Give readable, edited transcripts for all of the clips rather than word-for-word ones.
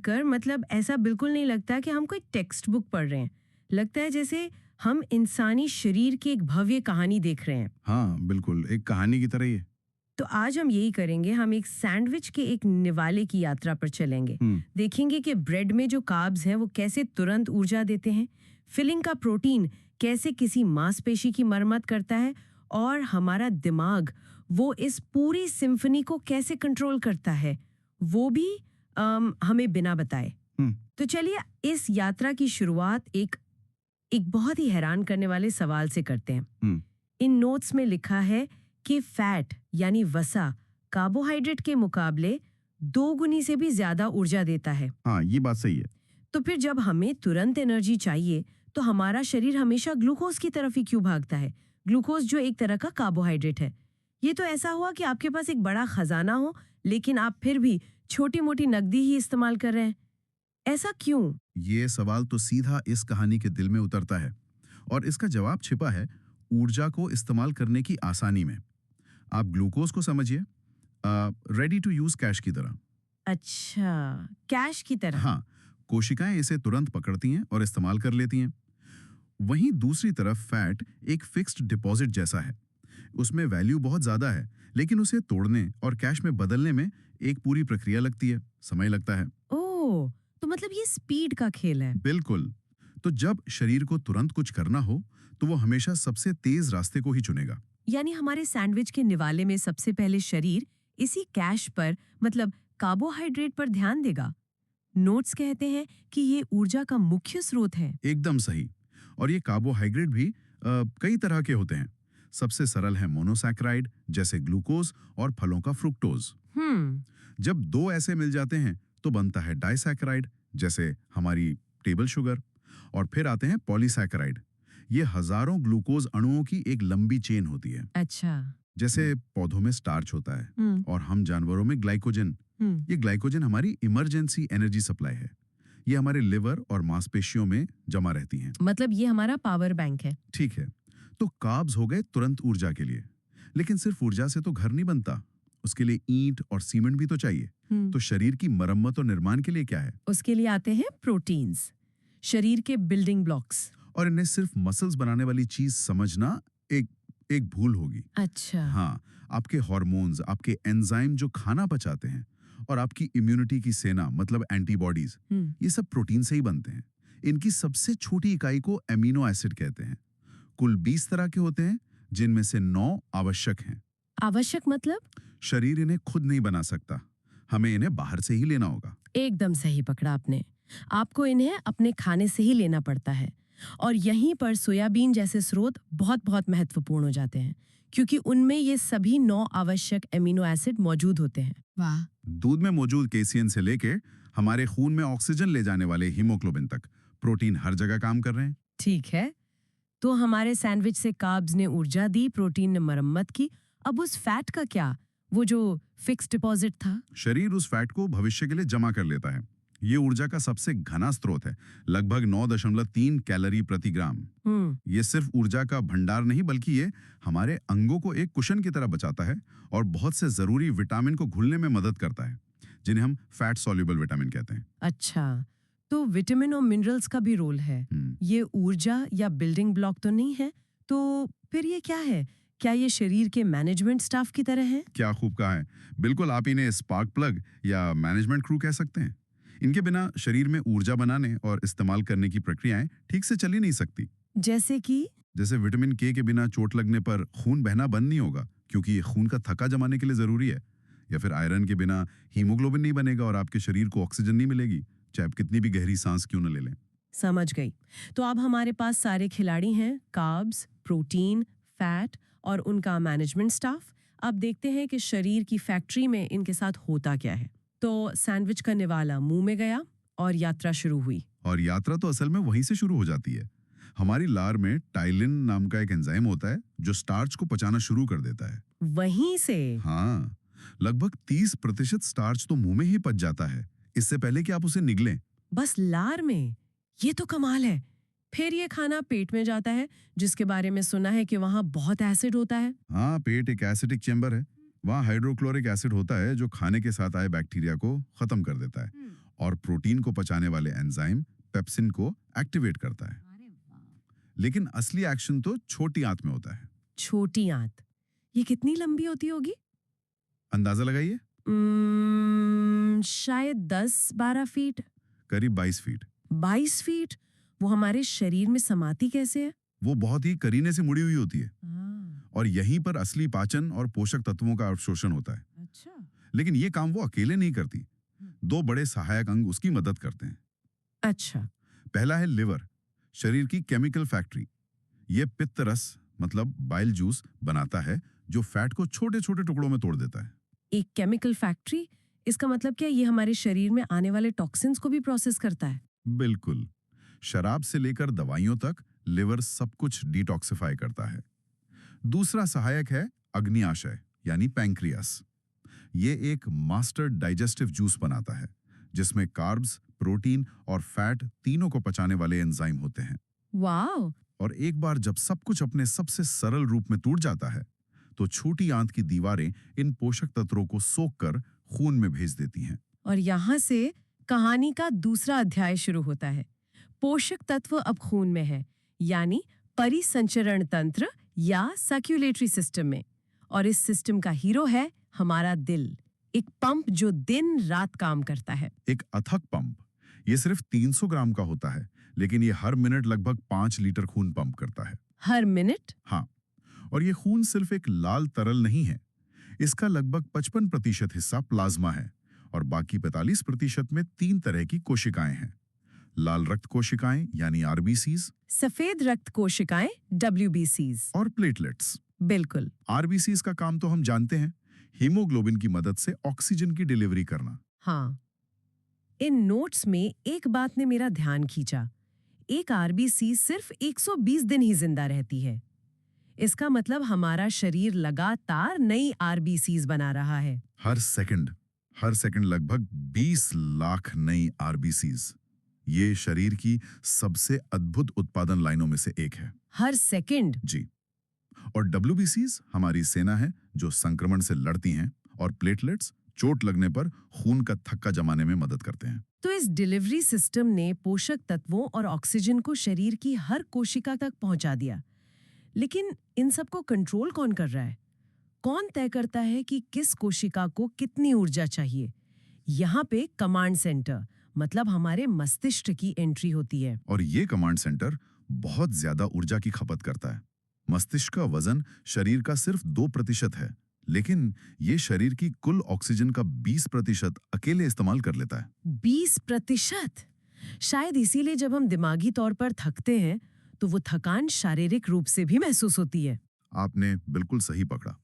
सुनकर मतलब ऐसा बिल्कुल नहीं लगता कि हम कोई टेक्स्ट बुक पढ़ रहे हैं। लगता है जैसे हम इंसानी शरीर की एक भव्य कहानी देख रहे हैं। हाँ बिल्कुल, एक कहानी की तरह ही है। तो आज हम यही करेंगे, हम एक सैंडविच के एक निवाले की यात्रा पर चलेंगे। देखेंगे कि ब्रेड में जो कार्ब्स हैं वो कैसे तुरंत ऊर्जा देते हैं, फिलिंग का प्रोटीन कैसे किसी मांसपेशी की मरम्मत करता है, और हमारा दिमाग वो इस पूरी सिम्फनी को कैसे कंट्रोल करता है, वो भी हमें बिना बताए। हम्म, तो चलिए इस यात्रा की शुरुआत एक एक बहुत ही हैरान करने वाले सवाल से करते हैं। हम्म, इन नोट्स में लिखा है कि फैट यानी वसा कार्बोहाइड्रेट के मुकाबले 2 गुनी से भी ज्यादा ऊर्जा देता है। हाँ ये बात सही है। तो फिर जब हमें तुरंत एनर्जी चाहिए तो हमारा शरीर हमेशा ग्लूकोज की तरफ ही क्यों भागता है? ग्लूकोज जो एक तरह का कार्बोहाइड्रेट है। ये तो ऐसा हुआ कि आपके पास एक बड़ा खजाना हो लेकिन आप फिर भी छोटी मोटी नकदी ही इस्तेमाल कर रहे हैं। ऐसा क्यों? ये सवाल तो सीधा इस कहानी के दिल में उतरता है और इसका जवाब छिपा है ऊर्जा को इस्तेमाल करने की आसानी में। आप ग्लूकोज को समझिए रेडी टू यूज कैश की तरह। अच्छा, कैश की तरह। हाँ, कोशिकाएं इसे तुरंत पकड़ती हैं और इस्तेमाल कर लेती हैं। वहीं दूसरी तरफ फैट एक फिक्स्ड डिपॉजिट जैसा है। उसमें वैल्यू बहुत ज्यादा है, लेकिन उसे तोड़ने और कैश में बदलने में एक पूरी प्रक्रिया लगती है, समय लगता है। ओह, तो मतलब ये स्पीड का खेल है। बिल्कुल। तो जब शरीर को तुरंत कुछ करना हो, तो वो हमेशा सबसे तेज रास्ते को ही चुनेगा। यानी हमारे सैंडविच के निवाले में सबसे पहले शरीर इसी कैश पर मतलब कार्बोहाइड्रेट पर ध्यान देगा। नोट्स कहते हैं कि ये ऊर्जा का मुख्य स्रोत है। एकदम सही। और ये कार्बोहाइड्रेट भी कई तरह के होते हैं। सबसे सरल है मोनोसैकेराइड जैसे ग्लूकोज और फलों का फ्रुक्टोज। हम्म। जब दो ऐसे मिल जाते हैं तो बनता है डाइसैकेराइड जैसे हमारी टेबल शुगर। और फिर आते हैं पॉलीसैकेराइड। ये हजारों ग्लूकोज अणुओं की एक लंबी चेन होती है। अच्छा। जैसे पौधों में स्टार्च होता है हम्म। और हम जानवरों में ग्लाइकोजन। हम्म। ये ग्लाइकोजन हमारी इमरजेंसी एनर्जी सप्लाई है। ये हमारे लिवर और मांसपेशियों में जमा रहती हैं। मतलब ये हमारा पावर बैंक है। ठीक है। तो कार्ब्स हो गए तुरंत ऊर्जा के लिए, लेकिन सिर्फ ऊर्जा से तो घर नहीं बनता। उसके लिए ईंट और सीमेंट भी तो चाहिए। तो शरीर की मरम्मत और निर्माण के लिए क्या है? उसके लिए आते हैं प्रोटीन्स, शरीर के बिल्डिंग ब्लॉक्स। और इन्हें सिर्फ मसल्स बनाने वाली चीज समझना एक एक भूल होगी। अच्छा। हाँ, आपके हार्मोन्स, आपके एंजाइम जो खाना पचाते हैं, और आपकी इम्यूनिटी की सेना मतलब एंटीबॉडीज, ये सब प्रोटीन से ही बनते हैं। इनकी सबसे छोटी इकाई को एमिनो एसिड कहते हैं। कुल 20 तरह के होते हैं, जिनमें से 9 आवश्यक हैं। आवश्यक मतलब? शरीर इन्हें खुद नहीं बना सकता, हमें इन्हें बाहर से ही लेना होगा। एकदम सही पकड़ा आपने। आपको इन्हें अपने खाने से ही लेना पड़ता है। और यहीं पर सोयाबीन जैसे स्रोत बहुत बहुत महत्वपूर्ण हो जाते हैं, क्योंकि उनमें ये सभी 9 आवश्यक एमिनो एसिड मौजूद होते हैं। वाह। दूध में मौजूद केसियन से लेके हमारे खून में ऑक्सीजन ले जाने वाले हीमोग्लोबिन तक प्रोटीन हर जगह काम कर रहे हैं। ठीक है, तो हमारे सैंडविच से कार्ब्स ने ऊर्जा दी, प्रोटीन ने मरम्मत की। अब उस फैट का क्या? वो जो फिक्स डिपॉजिट था? शरीर उस फैट को भविष्य के लिए जमा कर लेता है। ये ऊर्जा का सबसे घना स्रोत है, लगभग 9.3 कैलोरी प्रति ग्राम। ये सिर्फ ऊर्जा का भंडार नहीं, बल्कि ये हमारे अंगों को एक कुशन की तरह बचाता है और बहुत से जरूरी विटामिन को घुलने में मदद करता है, जिन्हें हम फैट सॉल्युबल विटामिन कहते हैं। अच्छा, तो विटामिन और मिनरल्स का भी रोल है। ये ऊर्जा या बिल्डिंग ब्लॉक तो नहीं है, तो फिर ये क्या है? क्या ये शरीर के मैनेजमेंट स्टाफ की तरह है? क्या खूब कहा है। बिल्कुल, आप इन्हें स्पार्क प्लग या मैनेजमेंट क्रू कह सकते हैं। इनके बिना शरीर में ऊर्जा बनाने और इस्तेमाल करने की प्रक्रियाएं ठीक से चल ही नहीं सकती। जैसे कि? जैसे विटामिन के बिना चोट लगने पर खून बहना बंद नहीं होगा, क्योंकि ये खून का थक्का जमाने के लिए जरूरी है। या फिर आयरन के बिना हीमोग्लोबिन नहीं बनेगा और आपके शरीर को ऑक्सीजन नहीं मिलेगी, चाहे आप कितनी भी गहरी सांस क्यों न ले लें। समझ गई। तो अब हमारे पास सारे खिलाड़ी हैं, कार्ब्स, प्रोटीन, फैट और उनका मैनेजमेंट स्टाफ। अब देखते हैं कि शरीर की फैक्ट्री में इनके साथ होता क्या है। तो सैंडविच का निवाला मुंह में गया और यात्रा शुरू हुई। और यात्रा तो असल में वहीं से शुरू हो जाती है। हमारी लार में टाइलिन नाम का एक एंजाइम होता है जो स्टार्च को पचाना शुरू कर देता है। वहीं से? हाँ, लगभग 30% स्टार्च तो मुंह में ही पच जाता है, इससे पहले कि आप उसे निगलें। बस लार में? ये तो कमाल है। फिर ये खाना पेट में जाता है, जिसके बारे में सुना है कि वहाँ बहुत एसिड होता है। हाँ, पेट एक एसिडिक चेंबर है। वहाँ हाइड्रोक्लोरिक एसिड होता है जो खाने के साथ आए बैक्टीरिया को खत्म कर देता है और प्रोटीन को पचाने वाले एंजाइम पेप्सिन को एक्टिवेट करता है। लेकिन असली एक्शन तो छोटी आंत में होता है। छोटी आंत, ये कितनी लंबी होती होगी? अंदाजा लगाइए। शायद 10-12 फीट। करीब 22 फीट। 22 फीट? वो हमारे शरीर में समाती कैसे है? वो बहुत ही करीने से मुड़ी हुई होती है हाँ। और यहीं पर असली पाचन और पोषक तत्वों का अवशोषण होता है। अच्छा। लेकिन ये काम वो अकेले नहीं करती, 2 बड़े सहायक अंग उसकी मदद करते हैं। अच्छा। पहला है लिवर, शरीर की केमिकल फैक्ट्री। ये पित्त रस मतलब बाइल जूस बनाता है जो फैट को छोटे छोटे टुकड़ों में तोड़ देता है। एक केमिकल फैक्ट्री? इसका मतलब क्या ये हमारे शरीर में आने वाले टॉक्सिन्स को भी प्रोसेस करता है? बिल्कुल, शराब से लेकर दवाइयों तक लिवर सब कुछ डिटॉक्सिफाई करता है। दूसरा सहायक है अग्न्याशय यानी पैंक्रियास। ये एक मास्टर डाइजेस्टिव जूस बनाता है जिसमें कार्ब्स, प्रोटीन और फैट तीनों को पचाने वाले एंजाइम होते हैं। वाह! और एक बार जब सब कुछ अपने सबसे सरल रूप में टूट जाता है तो छोटी आंत की दीवारें इन पोषक तत्वों को सोखकर खून में भेज देती हैं। और यहाँ से कहानी का दूसरा अध्याय शुरू होता है। पोषक तत्व अब खून में है, यानी परिसंचरण तंत्र या सर्कुलेटरी सिस्टम में। और इस सिस्टम का हीरो है हमारा दिल, एक पंप जो दिन रात काम करता है। एक अथक पंप। ये सिर्फ 300 ग्राम का होता है, लेकिन ये हर मिनट लगभग 5 लीटर खून पंप करता है। हर मिनट? हाँ, और ये खून सिर्फ एक लाल तरल नहीं है। इसका लगभग 55% हिस्सा प्लाज्मा है और बाकी 45% में 3 तरह की कोशिकाएं हैं। लाल रक्त कोशिकाएं यानी आरबीसीज, सफेद रक्त कोशिकाएं WBCs और प्लेटलेट्स। बिल्कुल। आरबीसीज का काम तो हम जानते हैं, हीमोग्लोबिन की मदद से ऑक्सीजन की डिलीवरी करना। हाँ। इन नोट्स में एक बात ने मेरा ध्यान खींचा। एक आरबीसी सिर्फ 120 दिन ही जिंदा रहती है। इसका मतलब हमारा शरीर लगातार नई आरबीसीज बना रहा है। हर सेकंड लगभग 20 लाख नई आरबीसीज। ये शरीर की सबसे अद्भुत उत्पादन लाइनों में से एक है। हर सेकंड? जी। और WBCs हमारी सेना है जो संक्रमण से लड़ती हैं, और प्लेटलेट्स चोट लगने पर खून का थक्का जमाने में मदद करते हैं। तो इस डिलीवरी सिस्टम ने पोषक तत्वों और ऑक्सीजन को शरीर की हर कोशिका तक पहुंचा दिया। लेकिन इन सब को कंट्रोल कौन कर रहा है? कौन तय करता है कि किस कोशिका को कितनी ऊर्जा चाहिए? यहाँ पे कमांड सेंटर मतलब हमारे मस्तिष्क की एंट्री होती है। और ये कमांड सेंटर बहुत ज्यादा ऊर्जा की खपत करता है। मस्तिष्क का वजन शरीर का सिर्फ 2% है, लेकिन ये शरीर की कुल ऑक्सीजन का 20% अकेले इस्तेमाल कर लेता है। 20%? शायद इसीलिए जब हम दिमागी तौर पर थकते हैं तो वो थकान शारीरिक रूप से भी महसूस होती है। आपने बिल्कुल सही पकड़ा।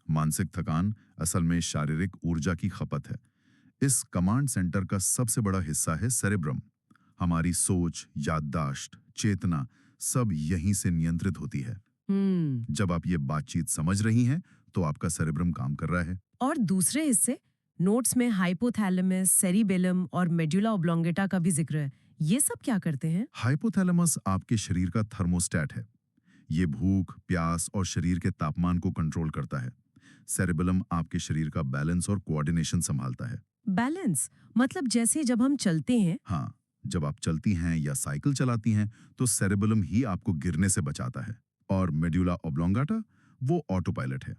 मानसिक थकान असल में शारीरिक ऊर्जा की खपत है। इस कमांड सेंटर का सबसे बड़ा हिस्सा है सेरेब्रम। हमारी सोच, याददाश्त, चेतना सब यहीं से नियंत्रित होती है। जब आप ये बातचीत समझ रही हैं तो आपका सेरेब्रम काम कर रहा है। और दूसरे हिस्से नोट्स में हाइपोथैलेमस, सेरिबेलम और मेडुला ऑब्लोंगेटा का भी जिक्र है। ये सब क्या करते हैं? हाइपोथैलेमस आपके शरीर का थर्मोस्टेट है। ये भूख, प्यास और शरीर के तापमान को कंट्रोल करता है। सेरेबेलम आपके शरीर का बैलेंस और कोऑर्डिनेशन संभालता है। बैलेंस मतलब जैसे जब हम चलते हैं? हाँ, जब आप चलती हैं या साइकिल चलाती हैं तो सेरेबेलम ही आपको गिरने से बचाता है। और मेडुला ऑब्लोंगाटा वो ऑटो पायलट है।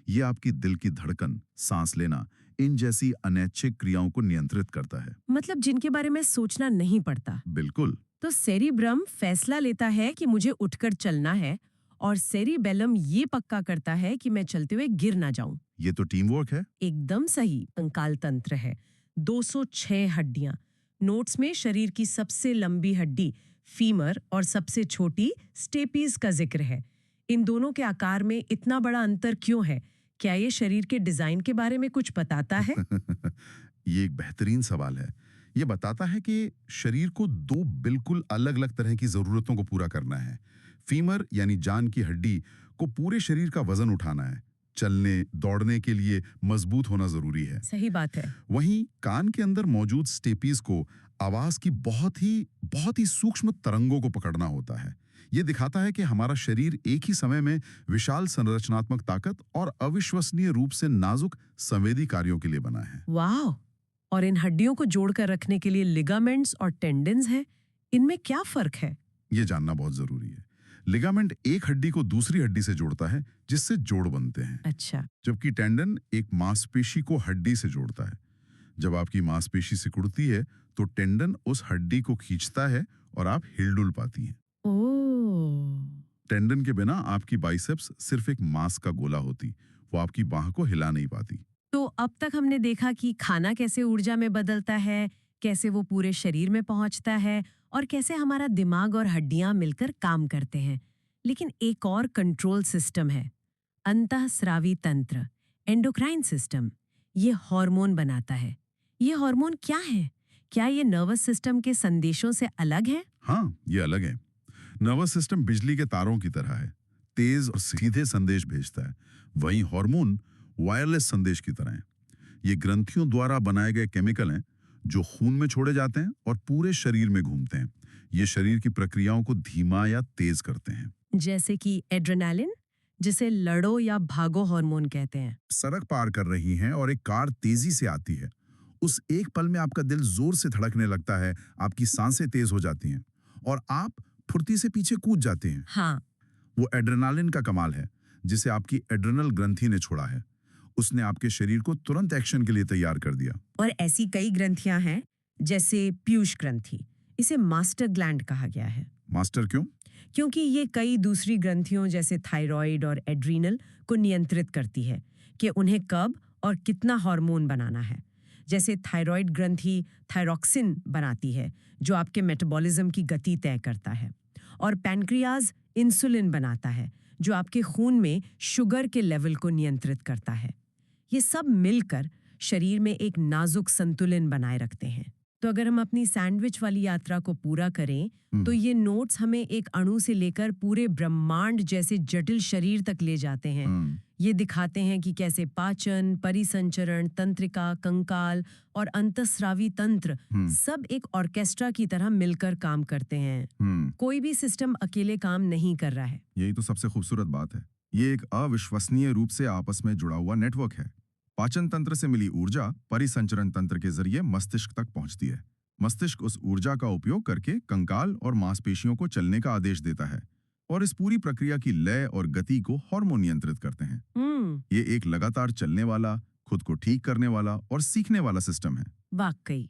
ये आपकी दिल की धड़कन, सांस लेना, इन जैसी अनैच्छिक क्रियाओं को नियंत्रित करता है। मतलब जिनके बारे में सोचना नहीं पड़ता। बिल्कुल। तो सेरिब्रम फैसला लेता है कि मुझे उठकर चलना है और सेरिबेलम ये पक्का करता है कि मैं चलते हुए गिर ना जाऊं। ये तो टीम वर्क है। एकदम सही। कंकाल तंत्र है, 206 हड्डियां। नोट्स में शरीर की सबसे लंबी हड्डी फीमर और सबसे छोटी स्टेपीज का जिक्र है। इन दोनों के आकार में इतना बड़ा अंतर क्यों है? क्या ये शरीर के डिजाइन के बारे में कुछ बताता है? ये एक बेहतरीन सवाल है। ये बताता है कि शरीर को 2 बिल्कुल अलग-अलग तरह की जरूरतों को पूरा करना है। फीमर यानी जान की हड्डी को पूरे शरीर का वजन उठाना है। चलने, दौड़ने के लिए मजबूत होना जरूरी है। सही बात है। वहीं कान के अंदर मौजूद स्टेपीज को आवाज की बहुत ही सूक्ष्म तरंगों को पकड़ना होता है। ये दिखाता है कि हमारा शरीर एक ही समय में विशाल संरचनात्मक ताकत और अविश्वसनीय रूप से नाजुक संवेदी कार्यों के लिए बना है। वाह! और इन हड्डियों को जोड़कर रखने के लिए लिगामेंट्स और टेंडन्स हैं। इनमें क्या फर्क है? ये जानना बहुत जरूरी है। लिगामेंट एक हड्डी को दूसरी हड्डी से जोड़ता है, जिससे जोड़ बनते हैं। अच्छा। जबकि टेंडन एक मांसपेशी को हड्डी से जोड़ता है। जब आपकी मांसपेशी सिकुड़ती है तो टेंडन उस हड्डी को खींचता है और आप हिलडुल पाती हैं। ओह। टेंडन के बिना आपकी बाइसेप्स सिर्फ एक मांस का गोला होती, वो आपकी बाह को हिला नहीं पाती। तो अब तक हमने देखा कि खाना कैसे ऊर्जा में बदलता है, कैसे वो पूरे शरीर में पहुंचता है और कैसे हमारा दिमाग और हड्डियां मिलकर काम करते हैं। लेकिन एक और कंट्रोल सिस्टम है, अंतःस्रावी तंत्र, एंडोक्राइन सिस्टम। ये हार्मोन बनाता है। ये हार्मोन क्या है? क्या ये नर्वस सिस्टम के संदेशों से अलग है? हाँ, ये अलग है। नर्वस सिस्टम बिजली के तारों की तरह है, तेज और सीधे संदेश भेजता है। वहीं हार्मोन वायरलेस संदेश की तरह है। ये ग्रंथियों द्वारा बनाए गए केमिकल हैं जो खून में छोड़े जाते हैं और पूरे शरीर में घूमते हैं। ये शरीर की प्रक्रियाओं को धीमा या तेज करते हैं। जैसे कि एड्रेनालिन, जिसे लड़ो या भागो हार्मोन कहते हैं। सड़क पार कर रही हैं और एक कार तेजी से आती है। उस एक पल में आपका दिल जोर से धड़कने लगता है, आपकी सांसें तेज हो जाती हैं और आप फुर्ती से पीछे कूद जाते हैं। हाँ। वो एड्रेनालिन का कमाल है, जिसे आपकी एड्रेनल ग्रंथि ने छोड़ा है। उसने आपके शरीर को तुरंत एक्शन के लिए तैयार कर दिया। और ऐसी कई ग्रंथियां हैं, जैसे पीयूष ग्रंथि। इसे मास्टर ग्लैंड कहा गया है। मास्टर क्यों? क्योंकि ये कई दूसरी ग्रंथियों जैसे थायराइड और एड्रीनल को नियंत्रित करती है कि उन्हें कब और कितना हार्मोन बनाना है। जैसे थायराइड ग्रंथि थायरॉक्सिन बनाती है, जो आपके मेटाबॉलिज्म की गति तय करता है। और पैनक्रियाज इंसुलिन बनाता है, जो आपके खून में शुगर के लेवल को नियंत्रित करता है। ये सब मिलकर शरीर में एक नाजुक संतुलन बनाए रखते हैं। तो अगर हम अपनी सैंडविच वाली यात्रा को पूरा करें तो ये नोट्स हमें एक अणु से लेकर पूरे ब्रह्मांड जैसे जटिल शरीर तक ले जाते हैं। ये दिखाते हैं कि कैसे पाचन, परिसंचरण, तंत्रिका, कंकाल और अंतःस्रावी तंत्र सब एक ऑर्केस्ट्रा की तरह मिलकर काम करते हैं। कोई भी सिस्टम अकेले काम नहीं कर रहा है। यही तो सबसे खूबसूरत बात है। ये एक अविश्वसनीय रूप से आपस में जुड़ा हुआ नेटवर्क है। पाचन तंत्र से मिली ऊर्जा परिसंचरण तंत्र के जरिए मस्तिष्क तक पहुंचती है। मस्तिष्क उस ऊर्जा का उपयोग करके कंकाल और मांसपेशियों को चलने का आदेश देता है और इस पूरी प्रक्रिया की लय और गति को हार्मोन नियंत्रित करते हैं। ये एक लगातार चलने वाला, खुद को ठीक करने वाला और सीखने वाला सिस्टम है। वाकई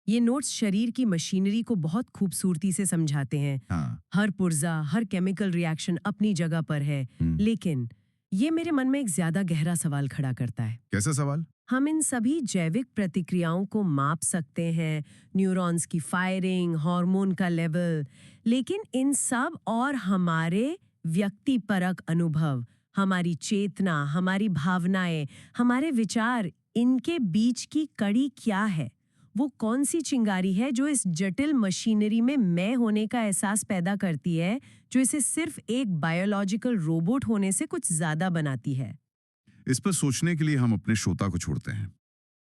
ये नोट्स शरीर की मशीनरी को बहुत खूबसूरती से समझाते हैं। हाँ। हर पुर्जा, हर केमिकल रिएक्शन अपनी जगह पर है। लेकिन ये मेरे मन में एक ज्यादा गहरा सवाल खड़ा करता है। कैसा सवाल? हम इन सभी जैविक प्रतिक्रियाओं को माप सकते हैं, न्यूरॉन्स की फायरिंग, हार्मोन का लेवल, लेकिन इन सब और हमारे व्यक्तिपरक अनुभव, हमारी चेतना, हमारी भावनाएं, हमारे विचार, इनके बीच की कड़ी क्या है? वो कौन सी चिंगारी है जो इस जटिल मशीनरी में मैं होने का एहसास पैदा करती है, जो इसे सिर्फ एक बायोलॉजिकल रोबोट होने से कुछ ज्यादा बनाती है? इस पर सोचने के लिए हम अपने श्रोता को छोड़ते हैं।